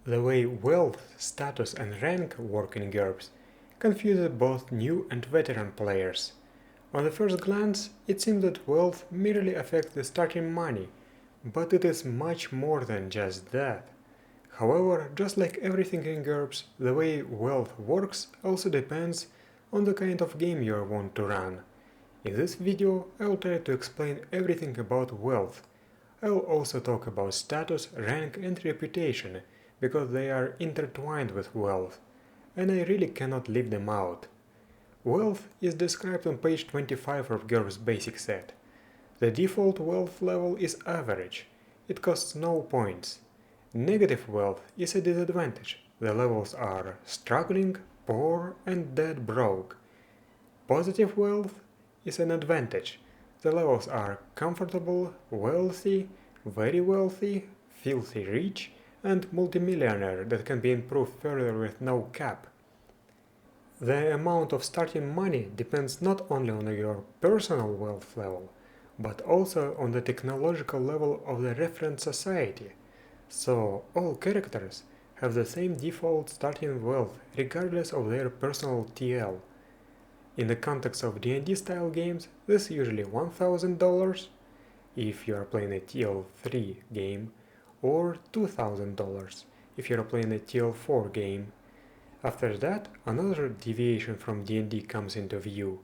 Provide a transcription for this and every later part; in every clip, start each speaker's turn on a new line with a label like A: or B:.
A: The way wealth, status and rank work in GURPS confuses both new and veteran players. On the first glance, it seems that wealth merely affects the starting money, but it is much more than just that. However, just like everything in GURPS, the way wealth works also depends on the kind of game you want to run. In this video, I will try to explain everything about wealth. I will also talk about status, rank and reputation, because they are intertwined with wealth, and I really cannot leave them out. Wealth is described on page 25 of GURPS basic set. The default wealth level is average. It costs no points. Negative wealth is a disadvantage. The levels are struggling, poor and dead broke. Positive wealth is an advantage. The levels are comfortable, wealthy, very wealthy, filthy rich, and multimillionaire that can be improved further with no cap. The amount of starting money depends not only on your personal wealth level, but also on the technological level of the reference society. So all characters have the same default starting wealth regardless of their personal TL. In the context of D&D style games, this is usually $1,000 if you are playing a TL3 game, or $2,000 if you are playing a TL4 game. After that, another deviation from D&D comes into view.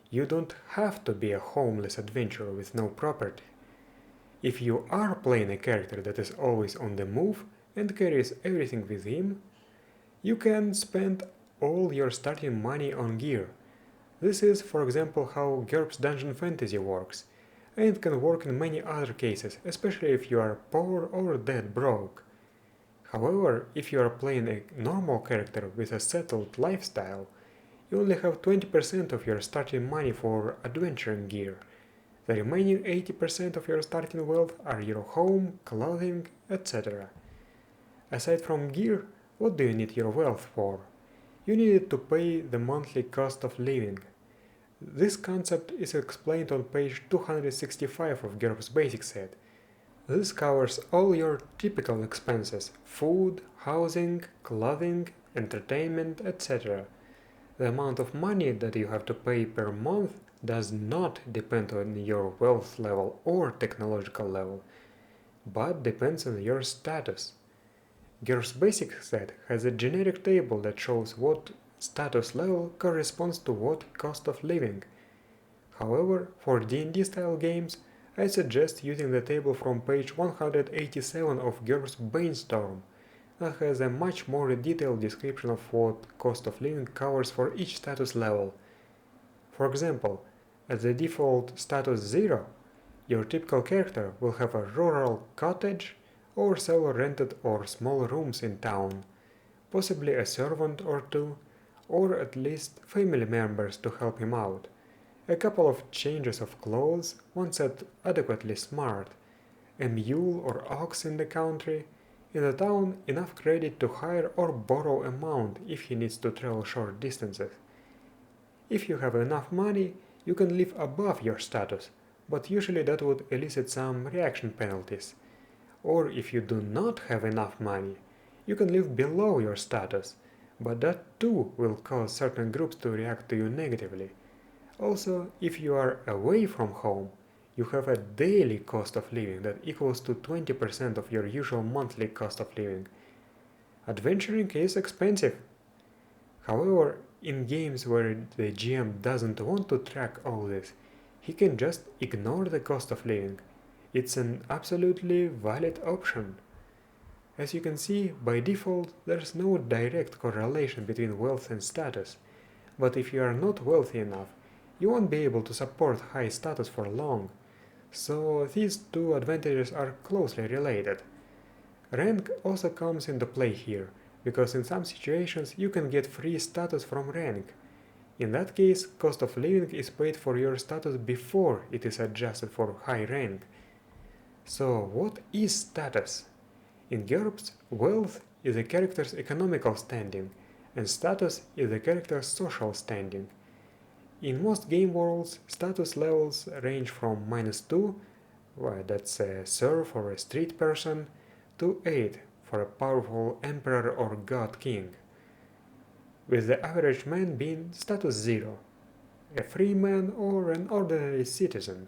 A: You don't have to be a homeless adventurer with no property. If you are playing a character that is always on the move and carries everything with him, you can spend all your starting money on gear. This is, for example, how GURPS Dungeon Fantasy works, and it can work in many other cases, especially if you are poor or dead broke. However, if you are playing a normal character with a settled lifestyle, you only have 20% of your starting money for adventuring gear. The remaining 80% of your starting wealth are your home, clothing, etc. Aside from gear, what do you need your wealth for? You need it to pay the monthly cost of living. This concept is explained on page 265 of GURPS basic set. This covers all your typical expenses: food, housing, clothing, entertainment, etc. The amount of money that you have to pay per month does not depend on your wealth level or technological level, but depends on your status. GURPS basic set has a generic table that shows what status level corresponds to what cost of living. However, for D&D style games, I suggest using the table from page 187 of GURPS Brainstorm, that has a much more detailed description of what cost of living covers for each status level. For example, at the default status 0, your typical character will have a rural cottage or several rented or small rooms in town, possibly a servant or two, or at least family members to help him out, a couple of changes of clothes, one set adequately smart, a mule or ox in the country, in the town enough credit to hire or borrow a mount if he needs to travel short distances. If you have enough money, you can live above your status, but usually that would elicit some reaction penalties. Or if you do not have enough money, you can live below your status, but that too will cause certain groups to react to you negatively. Also, if you are away from home, you have a daily cost of living that equals to 20% of your usual monthly cost of living. Adventuring is expensive. However, in games where the GM doesn't want to track all this, he can just ignore the cost of living. It's an absolutely valid option. As you can see, by default, there's no direct correlation between wealth and status, but if you are not wealthy enough, you won't be able to support high status for long, so these two advantages are closely related. Rank also comes into play here, because in some situations you can get free status from rank. In that case, cost of living is paid for your status before it is adjusted for high rank. So what is status? In GURPS, wealth is a character's economical standing, and status is the character's social standing. In most game worlds, status levels range from -2, that's a serf or a street person, to 8 for a powerful emperor or god king, with the average man being status 0, a free man or an ordinary citizen.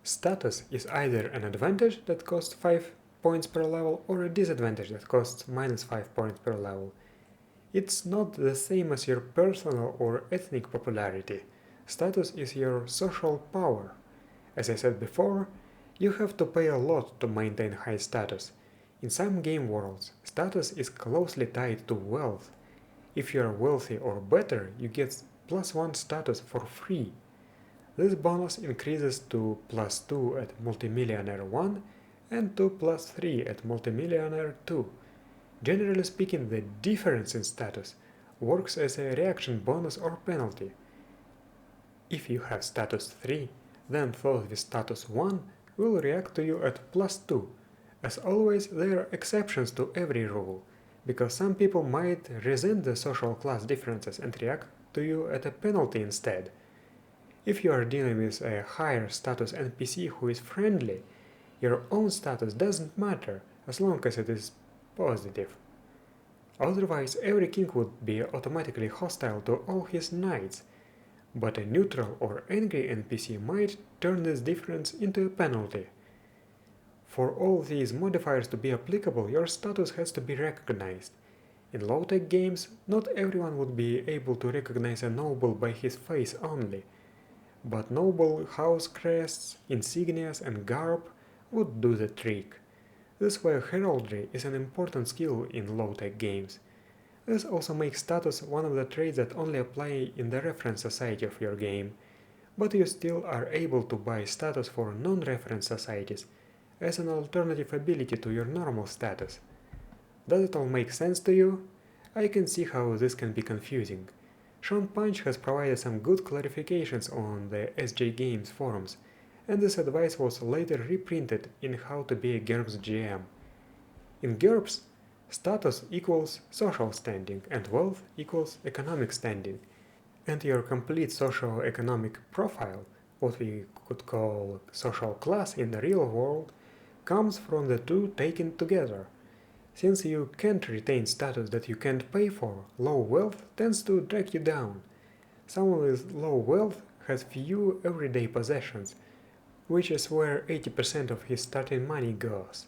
A: Status is either an advantage that costs 5 points per level or a disadvantage that costs minus 5 points per level. It's not the same as your personal or ethnic popularity. Status is your social power. As I said before, you have to pay a lot to maintain high status. In some game worlds, status is closely tied to wealth. If you are wealthy or better, you get +1 status for free. This bonus increases to +2 at Multimillionaire 1 and to +3 at Multimillionaire 2. Generally speaking, the difference in status works as a reaction bonus or penalty. If you have status 3, then those with status 1 will react to you at +2. As always, there are exceptions to every rule, because some people might resent the social class differences and react to you at a penalty instead. If you are dealing with a higher status NPC who is friendly, your own status doesn't matter as long as it is positive. Otherwise, every king would be automatically hostile to all his knights, but a neutral or angry NPC might turn this difference into a penalty. For all these modifiers to be applicable, your status has to be recognized. In low-tech games, not everyone would be able to recognize a noble by his face only, but noble house crests, insignias and garb would do the trick. This way heraldry is an important skill in low-tech games. This also makes status one of the traits that only apply in the reference society of your game, but you still are able to buy status for non-reference societies as an alternative ability to your normal status. Does it all make sense to you? I can see how this can be confusing. Sean Punch has provided some good clarifications on the SJ Games forums, and this advice was later reprinted in How to be a GURPS GM. In GURPS, status equals social standing and wealth equals economic standing, and your complete socio-economic profile, what we could call social class in the real world, comes from the two taken together. Since you can't retain status that you can't pay for, low wealth tends to drag you down. Someone with low wealth has few everyday possessions, which is where 80% of his starting money goes,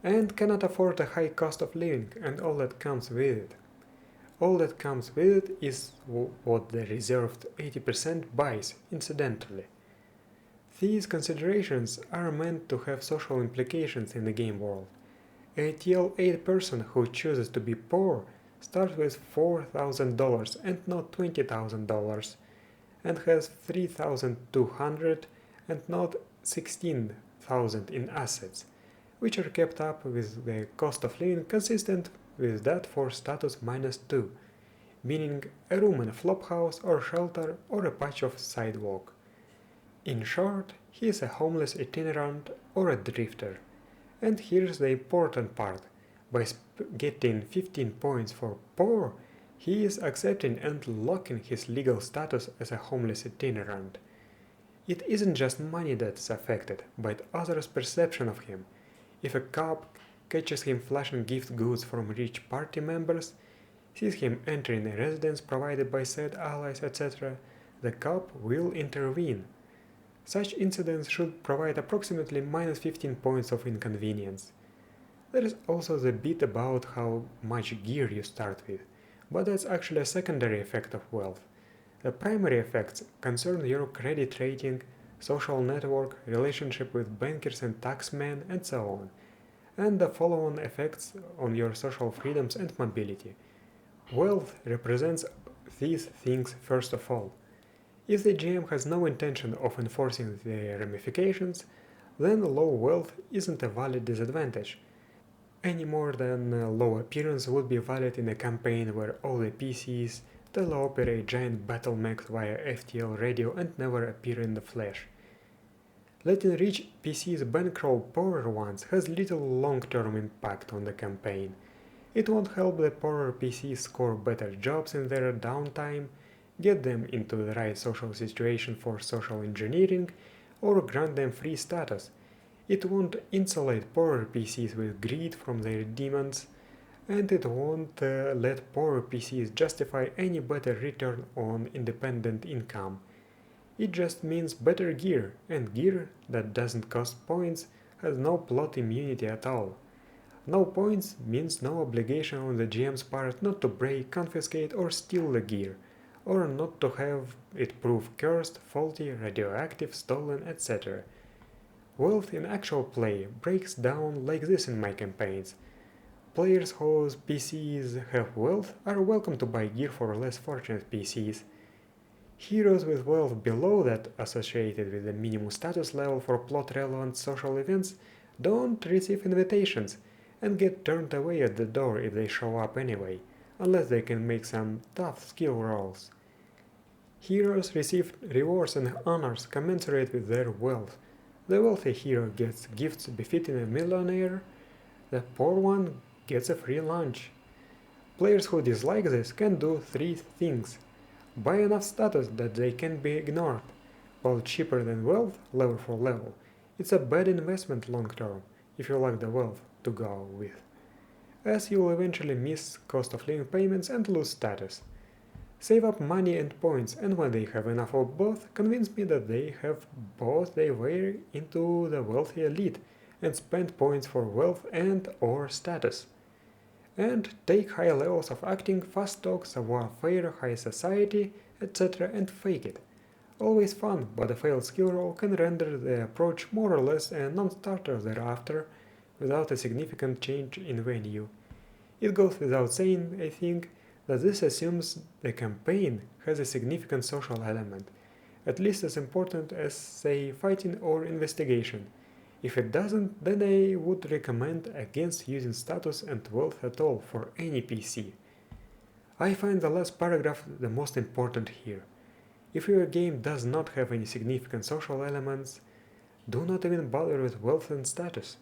A: and cannot afford a high cost of living and all that comes with it. All that comes with it is what the reserved 80% buys incidentally. These considerations are meant to have social implications in the game world. A TL8 person who chooses to be poor starts with $4,000 and not $20,000, and has $3,200 and not $16,000 in assets, which are kept up with the cost of living consistent with that for status -2, meaning a room in a flophouse or shelter or a patch of sidewalk. In short, he is a homeless itinerant or a drifter. And here's the important part. By getting 15 points for poor, he is accepting and locking his legal status as a homeless itinerant. It isn't just money that's affected, but others' perception of him. If a cop catches him flashing gift goods from rich party members, sees him entering a residence provided by said allies, etc., the cop will intervene. Such incidents should provide approximately -15 points of inconvenience. There is also the bit about how much gear you start with, but that's actually a secondary effect of wealth. The primary effects concern your credit rating, social network, relationship with bankers and taxmen, and so on, and the follow-on effects on your social freedoms and mobility. Wealth represents these things first of all. If the GM has no intention of enforcing the ramifications, then low wealth isn't a valid disadvantage, any more than low appearance would be valid in a campaign where all the PCs teleoperate giant battle mechs via FTL radio and never appear in the flesh. Letting rich PCs bankroll poorer ones has little long-term impact on the campaign. It won't help the poorer PCs score better jobs in their downtime, get them into the right social situation for social engineering, or grant them free status. It won't insulate poorer PCs with greed from their demons, and it won't let poorer PCs justify any better return on independent income. It just means better gear, and gear that doesn't cost points has no plot immunity at all. No points means no obligation on the GM's part not to break, confiscate, or steal the gear, or not to have it proved cursed, faulty, radioactive, stolen, etc. Wealth in actual play breaks down like this in my campaigns. Players whose PCs have wealth are welcome to buy gear for less fortunate PCs. Heroes with wealth below that associated with the minimum status level for plot-relevant social events don't receive invitations and get turned away at the door if they show up anyway, unless they can make some tough skill rolls. Heroes receive rewards and honors commensurate with their wealth. The wealthy hero gets gifts befitting a millionaire, the poor one gets a free lunch. Players who dislike this can do three things. Buy enough status that they can be ignored. While cheaper than wealth, level for level, it's a bad investment long term if you lack the wealth to go with, as you'll eventually miss cost of living payments and lose status. Save up money and points, and when they have enough of both, convince me that they have bought their way into the wealthy elite and spend points for wealth and or status. And take high levels of acting, fast talk, savoir-faire, high society, etc. and fake it. Always fun, but a failed skill roll can render the approach more or less a non-starter thereafter without a significant change in venue. It goes without saying, I think, that this assumes the campaign has a significant social element, at least as important as, say, fighting or investigation. If it doesn't, then I would recommend against using status and wealth at all for any PC. I find the last paragraph the most important here. If your game does not have any significant social elements, do not even bother with wealth and status.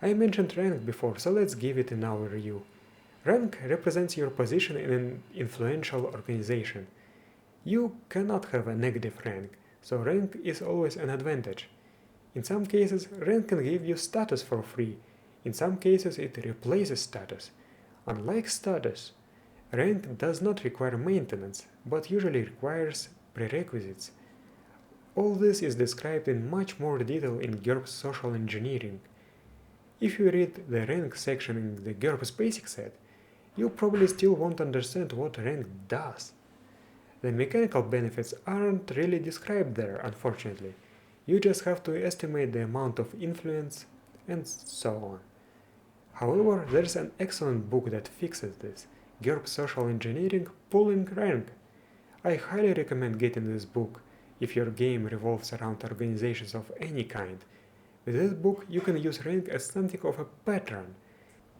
A: I mentioned rank before, so let's give it an overview. Rank represents your position in an influential organization. You cannot have a negative rank, so rank is always an advantage. In some cases, rank can give you status for free. In some cases, it replaces status. Unlike status, rank does not require maintenance, but usually requires prerequisites. All this is described in much more detail in GURPS Social Engineering. If you read the rank section in the GURPS basic set, you probably still won't understand what rank does. The mechanical benefits aren't really described there, unfortunately. You just have to estimate the amount of influence, and so on. However, there's an excellent book that fixes this, GURPS Social Engineering Pulling Rank. I highly recommend getting this book if your game revolves around organizations of any kind. With this book, you can use rank as something of a pattern.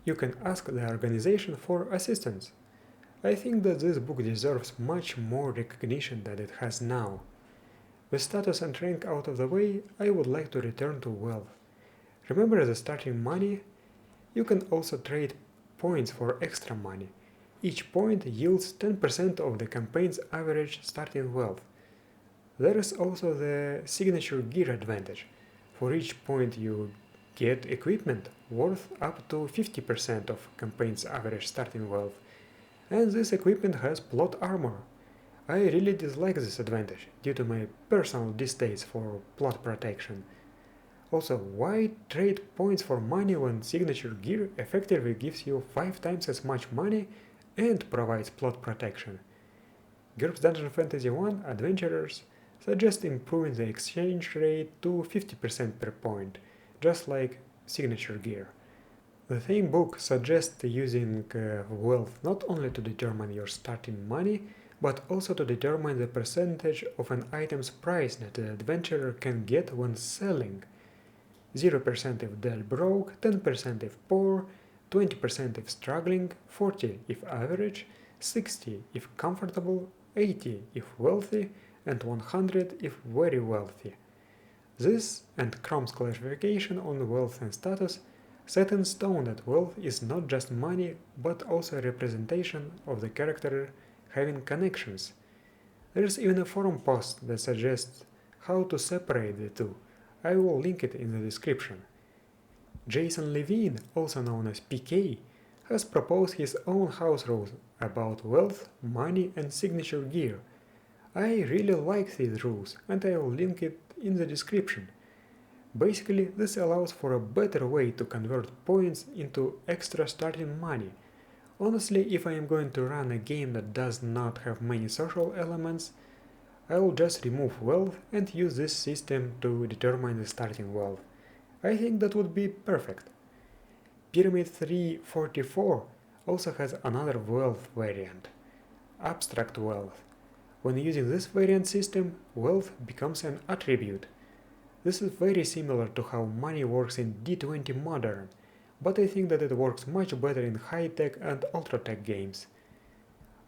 A: You can ask the organization for assistance. I think that this book deserves much more recognition than it has now. With status and rank out of the way, I would like to return to wealth. Remember the starting money? You can also trade points for extra money. Each point yields 10% of the campaign's average starting wealth. There is also the signature gear advantage. For each point you get equipment worth up to 50% of campaign's average starting wealth, and this equipment has plot armor. I really dislike this advantage due to my personal distaste for plot protection. Also, why trade points for money when signature gear effectively gives you 5 times as much money and provides plot protection? GURPS Dungeon Fantasy 1 Adventurers suggest improving the exchange rate to 50% per point, just like signature gear. The same book suggests using wealth not only to determine your starting money, but also to determine the percentage of an item's price that the adventurer can get when selling. 0% if dead broke, 10% if poor, 20% if struggling, 40 if average, 60 if comfortable, 80 if wealthy, and 100 if very wealthy. This and Crumb's clarification on wealth and status set in stone that wealth is not just money but also a representation of the character having connections. There is even a forum post that suggests how to separate the two. I will link it in the description. Jason Levine, also known as PK, has proposed his own house rules about wealth, money and signature gear. I really like these rules and I will link it in the description. Basically, this allows for a better way to convert points into extra starting money. Honestly, if I am going to run a game that does not have many social elements, I will just remove wealth and use this system to determine the starting wealth. I think that would be perfect. Pyramid 344 also has another wealth variant, abstract wealth. When using this variant system, wealth becomes an attribute. This is very similar to how money works in D20 Modern, but I think that it works much better in high-tech and ultra-tech games.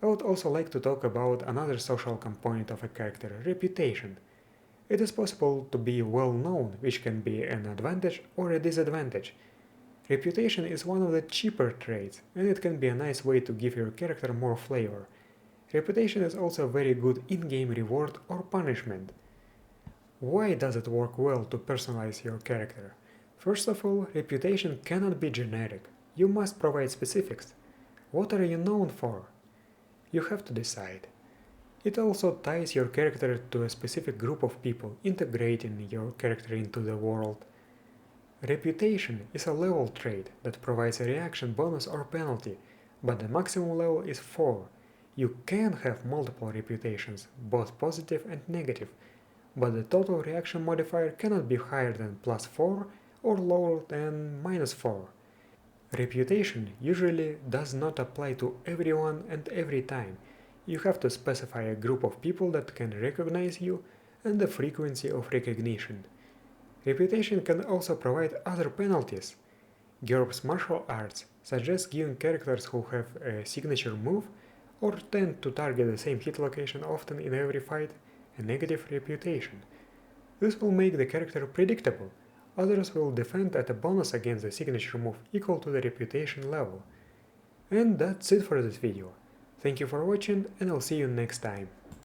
A: I would also like to talk about another social component of a character, reputation. It is possible to be well known, which can be an advantage or a disadvantage. Reputation is one of the cheaper traits, and it can be a nice way to give your character more flavor. Reputation is also a very good in-game reward or punishment. Why does it work well to personalize your character? First of all, reputation cannot be generic. You must provide specifics. What are you known for? You have to decide. It also ties your character to a specific group of people, integrating your character into the world. Reputation is a level trait that provides a reaction bonus or penalty, but the maximum level is 4. You can have multiple reputations, both positive and negative, but the total reaction modifier cannot be higher than +4 or lower than -4. Reputation usually does not apply to everyone and every time. You have to specify a group of people that can recognize you and the frequency of recognition. Reputation can also provide other penalties. GURPS martial arts suggests giving characters who have a signature move or tend to target the same hit location often in every fight a negative reputation. This will make the character predictable. Others will defend at a bonus against the signature move equal to the reputation level. And that's it for this video. Thank you for watching and I'll see you next time.